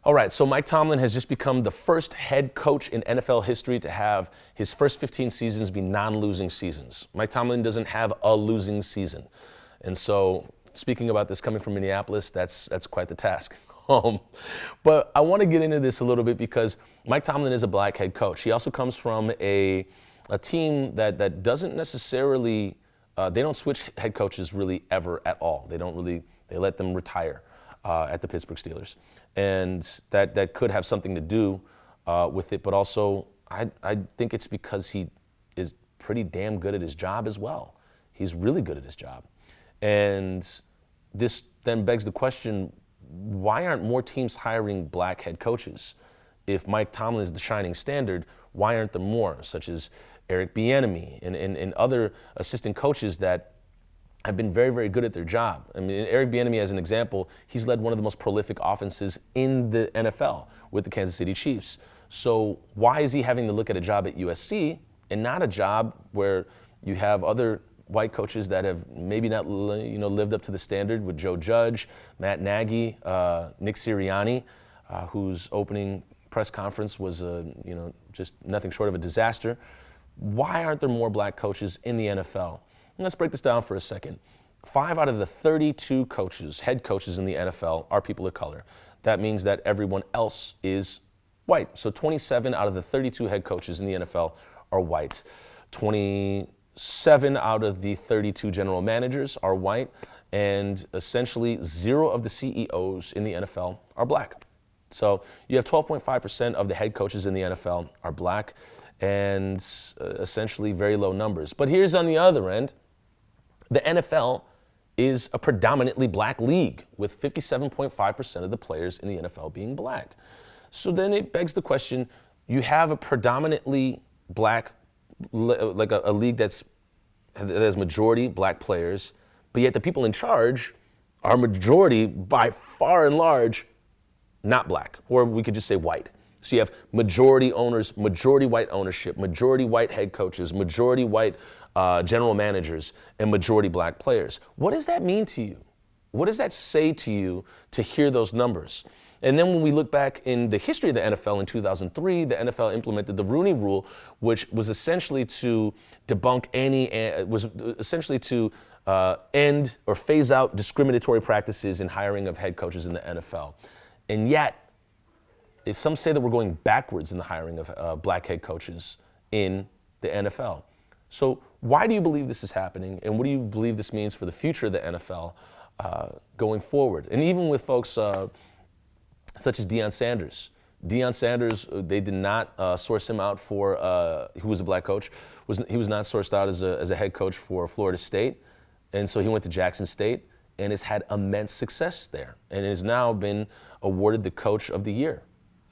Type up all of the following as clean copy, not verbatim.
All right, so Mike Tomlin has just become the first head coach in NFL history to have his first 15 seasons be non-losing seasons. Mike Tomlin doesn't have a losing season. And so, speaking about this coming from Minneapolis, that's quite the task. But I want to get into this a little bit because Mike Tomlin is a black head coach. He also comes from a team that doesn't necessarily, they don't switch head coaches really ever at all. They let them retire at the Pittsburgh Steelers. And that could have something to do with it, but also I think it's because he is pretty damn good at his job as well. He's really good at his job. And this then begs the question, why aren't more teams hiring black head coaches? If Mike Tomlin is the shining standard, why aren't there more, such as Eric Bieniemy and other assistant coaches that have been very, very good at their job? I mean, Eric Bieniemy, as an example, he's led one of the most prolific offenses in the NFL with the Kansas City Chiefs. So why is he having to look at a job at USC and not a job where you have other white coaches that have maybe not lived up to the standard, with Joe Judge, Matt Nagy, Nick Sirianni, whose opening press conference was just nothing short of a disaster? Why aren't there more black coaches in the NFL? And let's break this down for a second. 5 out of the 32 head coaches in the NFL, are people of color. That means that everyone else is white. So 27 out of the 32 head coaches in the NFL are white. 27 out of the 32 general managers are white, and essentially 0 of the CEOs in the NFL are black. So you have 12.5% of the head coaches in the NFL are black, and essentially very low numbers. But here's on the other end, the NFL is a predominantly black league, with 57.5% of the players in the NFL being black. So then it begs the question, you have a predominantly black, like a league that has majority black players, but yet the people in charge are majority, by far and large, not black, or we could just say white. So you have majority owners, majority white ownership, majority white head coaches, majority white general managers, and majority black players. What does that mean to you? What does that say to you to hear those numbers? And then when we look back in the history of the NFL in 2003, the NFL implemented the Rooney Rule, which was essentially to debunk end or phase out discriminatory practices in hiring of head coaches in the NFL. And yet, some say that we're going backwards in the hiring of black head coaches in the NFL. So why do you believe this is happening, and what do you believe this means for the future of the NFL going forward? And even with folks such as Deion Sanders. Deion Sanders, they did not source him out for, who was a black coach, he was not sourced out as a head coach for Florida State, and so he went to Jackson State and has had immense success there, and has now been awarded the Coach of the Year.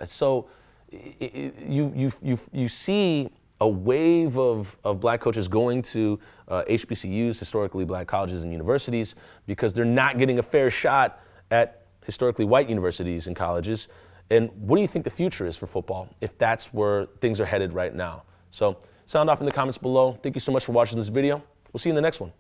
So you see a wave of black coaches going to HBCUs, historically black colleges and universities, because they're not getting a fair shot at historically white universities and colleges. And what do you think the future is for football if that's where things are headed right now? So sound off in the comments below. Thank you so much for watching this video. We'll see you in the next one.